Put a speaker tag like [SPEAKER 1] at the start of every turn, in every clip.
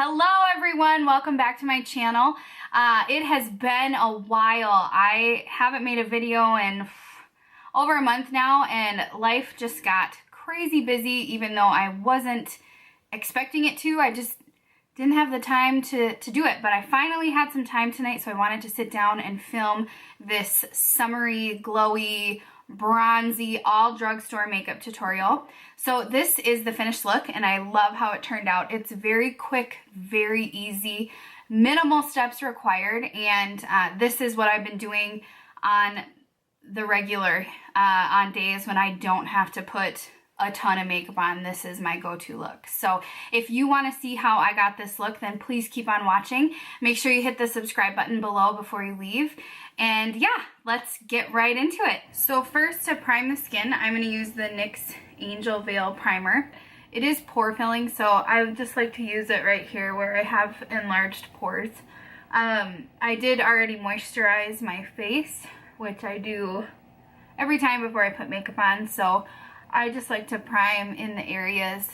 [SPEAKER 1] Hello everyone, welcome back to my channel. It has been a while. I haven't made a video in over a month now, and life just got crazy busy even though I wasn't expecting it to. I just didn't have the time to do it, but I finally had some time tonight, so I wanted to sit down and film this summery, glowy, bronzy, all drugstore makeup tutorial. So this is the finished look, and I love how it turned out. It's very quick, very easy, minimal steps required, and this is what I've been doing on the regular, on days when I don't have to put a ton of makeup on. This is my go-to look. So if you want to see how I got this look, then please keep on watching. Make sure you hit the subscribe button below before you leave. And yeah, let's get right into it. So first, to prime the skin, I'm going to use the NYX Angel Veil Primer. It is pore filling, so I would just like to use it right here where I have enlarged pores. I did already moisturize my face, which I do every time before I put makeup on, so I just like to prime in the areas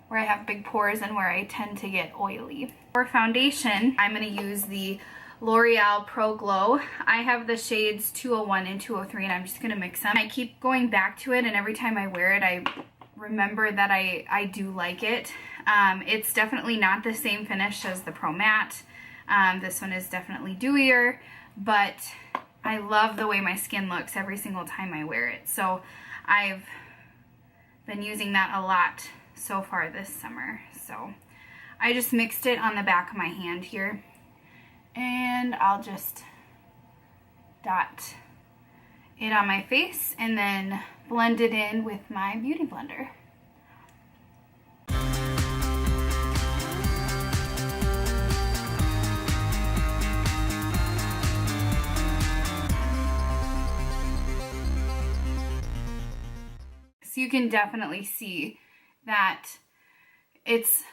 [SPEAKER 1] where I have big pores and where I tend to get oily. For foundation, I'm going to use the L'Oreal Pro Glow. I have the shades 201 and 203, and I'm just going to mix them. I keep going back to it, and every time I wear it, I remember that I do like it. It's definitely not the same finish as the Pro Matte. This one is definitely dewier, but I love the way my skin looks every single time I wear it. So I've been using that a lot so far this summer. So I just mixed it on the back of my hand here, and I'll just dot it on my face and then blend it in with my beauty blender. So you can definitely see that it's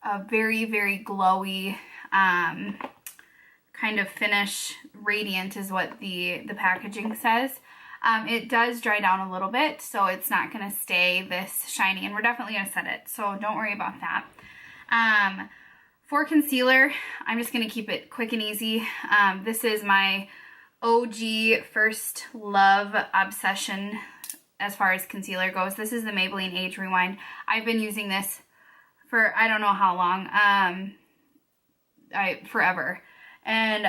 [SPEAKER 1] a very, very glowy kind of finish. Radiant is what the packaging says. It does dry down a little bit, so it's not going to stay this shiny, and we're definitely going to set it, so don't worry about that. For concealer, I'm just going to keep it quick and easy. This is my OG First Love obsession as far as concealer goes. This is the Maybelline Age Rewind. I've been using this for I don't know how long, forever. And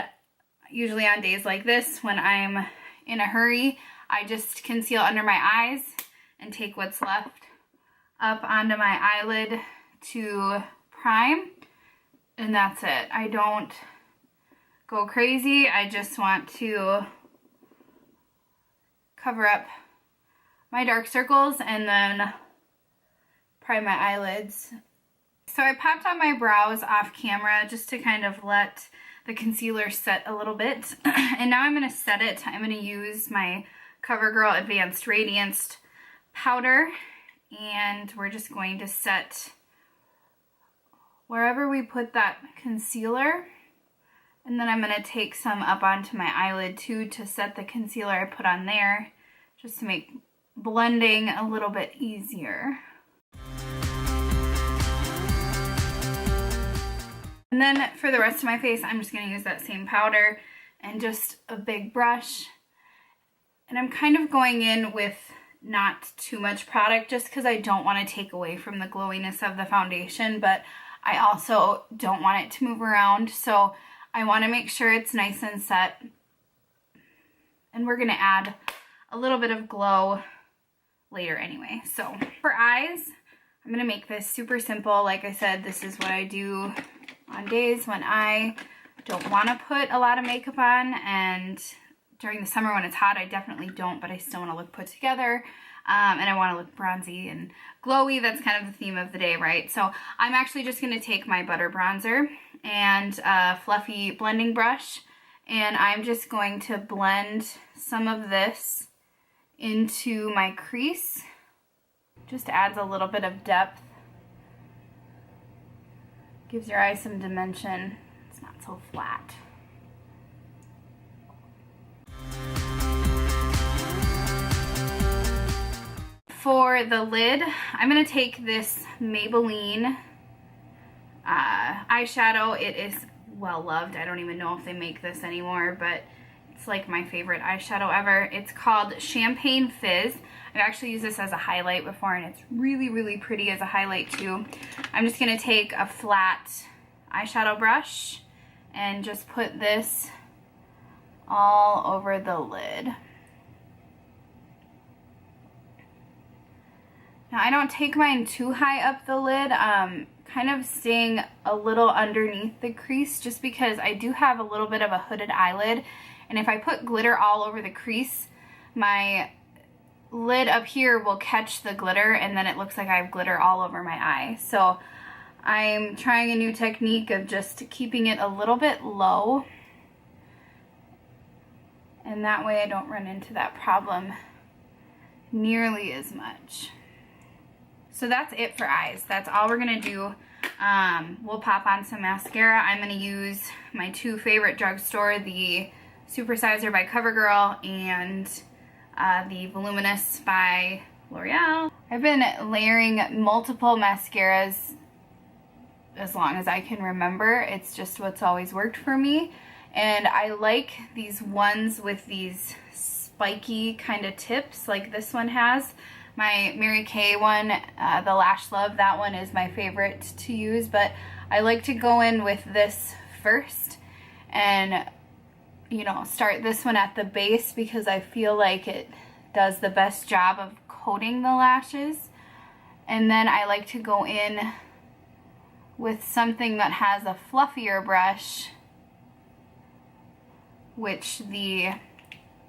[SPEAKER 1] usually on days like this, when I'm in a hurry, I just conceal under my eyes and take what's left up onto my eyelid to prime, and that's it. I don't go crazy. I just want to cover up my dark circles and then prime my eyelids. So I popped on my brows off camera just to kind of let the concealer set a little bit. And now I'm going to set it. I'm going to use my Covergirl Advanced Radiance powder, and we're just going to set wherever we put that concealer. And then I'm going to take some up onto my eyelid too to set the concealer I put on there, just to make blending a little bit easier. And then for the rest of my face, I'm just going to use that same powder and just a big brush. And I'm kind of going in with not too much product just because I don't want to take away from the glowiness of the foundation, but I also don't want it to move around. So I want to make sure it's nice and set. And we're going to add a little bit of glow later anyway. So for eyes, I'm going to make this super simple. Like I said, this is what I do on days when I don't want to put a lot of makeup on, and during the summer when it's hot, I definitely don't, but I still want to look put together, and I want to look bronzy and glowy. That's kind of the theme of the day, right? So I'm actually just going to take my butter bronzer and a fluffy blending brush, and I'm just going to blend some of this into my crease. Just adds a little bit of depth. Gives your eye some dimension. It's not so flat. For the lid, I'm going to take this Maybelline eyeshadow. It is well loved. I don't even know if they make this anymore, but it's like my favorite eyeshadow ever. It's called Champagne Fizz. I've actually used this as a highlight before, and it's really, really pretty as a highlight too. I'm just going to take a flat eyeshadow brush and just put this all over the lid. Now I don't take mine too high up the lid, kind of staying a little underneath the crease, just because I do have a little bit of a hooded eyelid, and if I put glitter all over the crease, my lid up here will catch the glitter and then it looks like I have glitter all over my eye. So I'm trying a new technique of just keeping it a little bit low, and that way I don't run into that problem nearly as much. So that's it for eyes. That's all we're gonna do. We'll pop on some mascara. I'm gonna use my two favorite Drugstore, the Supersizer by Covergirl and the Voluminous by L'Oreal. I've been layering multiple mascaras as long as I can remember. It's just what's always worked for me. And I like these ones with these spiky kind of tips like this one has. My Mary Kay one, the Lash Love, that one is my favorite to use, but I like to go in with this first and, you know, start this one at the base because I feel like it does the best job of coating the lashes. And then I like to go in with something that has a fluffier brush, which the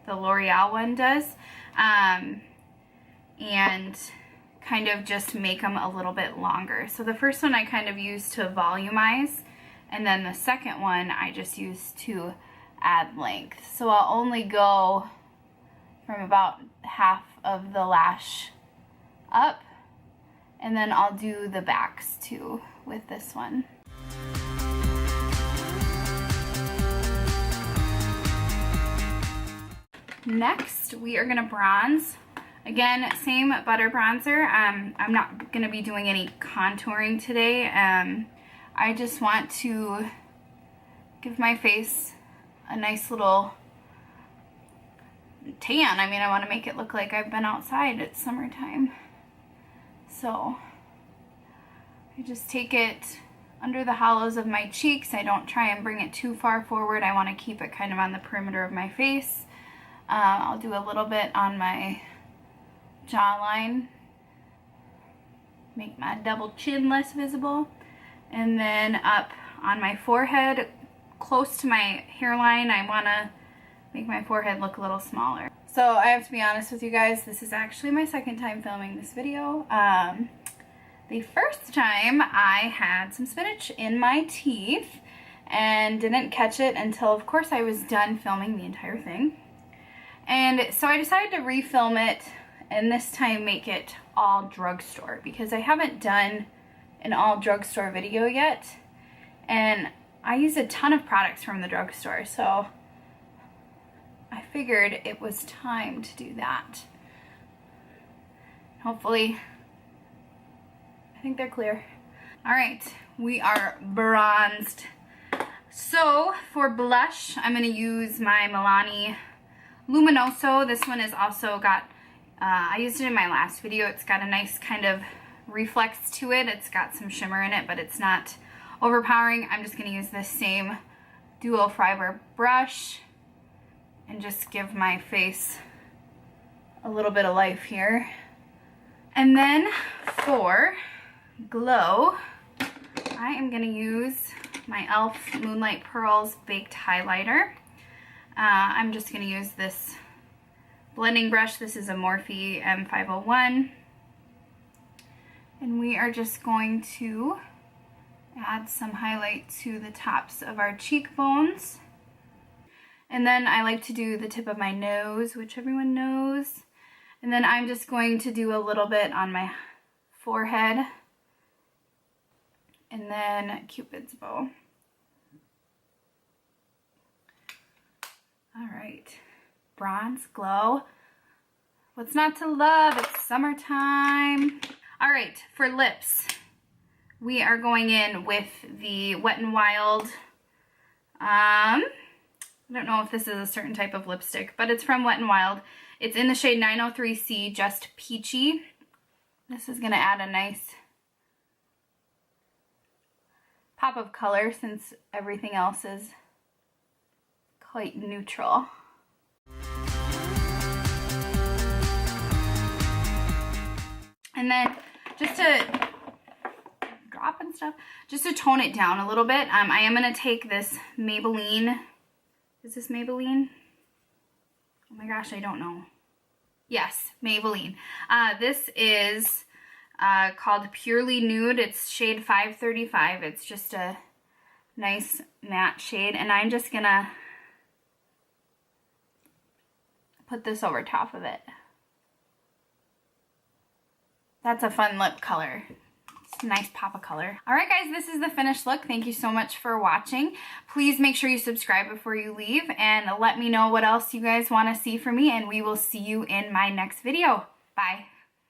[SPEAKER 1] L'Oreal one does. And kind of just make them a little bit longer. So the first one I kind of use to volumize, and then the second one I just use to add length. So I'll only go from about half of the lash up, and then I'll do the backs too with this one. Next, we are gonna bronze. Again, same butter bronzer. I'm not going to be doing any contouring today. I just want to give my face a nice little tan. I mean, I want to make it look like I've been outside. It's summertime. So I just take it under the hollows of my cheeks. I don't try and bring it too far forward. I want to keep it kind of on the perimeter of my face. I'll do a little bit on my jawline, make my double chin less visible, and then up on my forehead close to my hairline. I want to make my forehead look a little smaller. So I have to be honest with you guys, this is actually my second time filming this video. The first time I had some spinach in my teeth and didn't catch it until, of course, I was done filming the entire thing. And so I decided to refilm it and this time make it all Drugstore, because I haven't done an all Drugstore video yet, and I use a ton of products from the Drugstore, so I figured it was time to do that. Hopefully, I think they're clear. All right, we are bronzed. So for blush, I'm gonna use my Milani Luminoso. This one has also got, I used it in my last video. It's got a nice kind of reflex to it. It's got some shimmer in it, but it's not overpowering. I'm just going to use this same dual fiber brush and just give my face a little bit of life here. And then for glow, I am going to use my e.l.f. Moonlight Pearls Baked Highlighter. I'm just going to use this blending brush. This is a Morphe M501. And we are just going to add some highlight to the tops of our cheekbones. And then I like to do the tip of my nose, which everyone knows. And then I'm just going to do a little bit on my forehead. And then Cupid's bow. All right. Bronze glow. What's not to love? It's summertime. All right, for lips, we are going in with the Wet n Wild, I don't know if this is a certain type of lipstick, but it's from Wet n Wild. It's in the shade 903C, just peachy. This is gonna add a nice pop of color since everything else is quite neutral. And then just to drop and stuff, just to tone it down a little bit, I am gonna take this Maybelline. Is this Maybelline? Oh my gosh, I don't know. Yes, Maybelline. This is called Purely Nude. It's shade 535. It's just a nice matte shade, and I'm just gonna put this over top of it. That's a fun lip color. It's a nice pop of color. All right, guys, this is the finished look. Thank you so much for watching. Please make sure you subscribe before you leave, and let me know what else you guys want to see from me, and we will see you in my next video. Bye.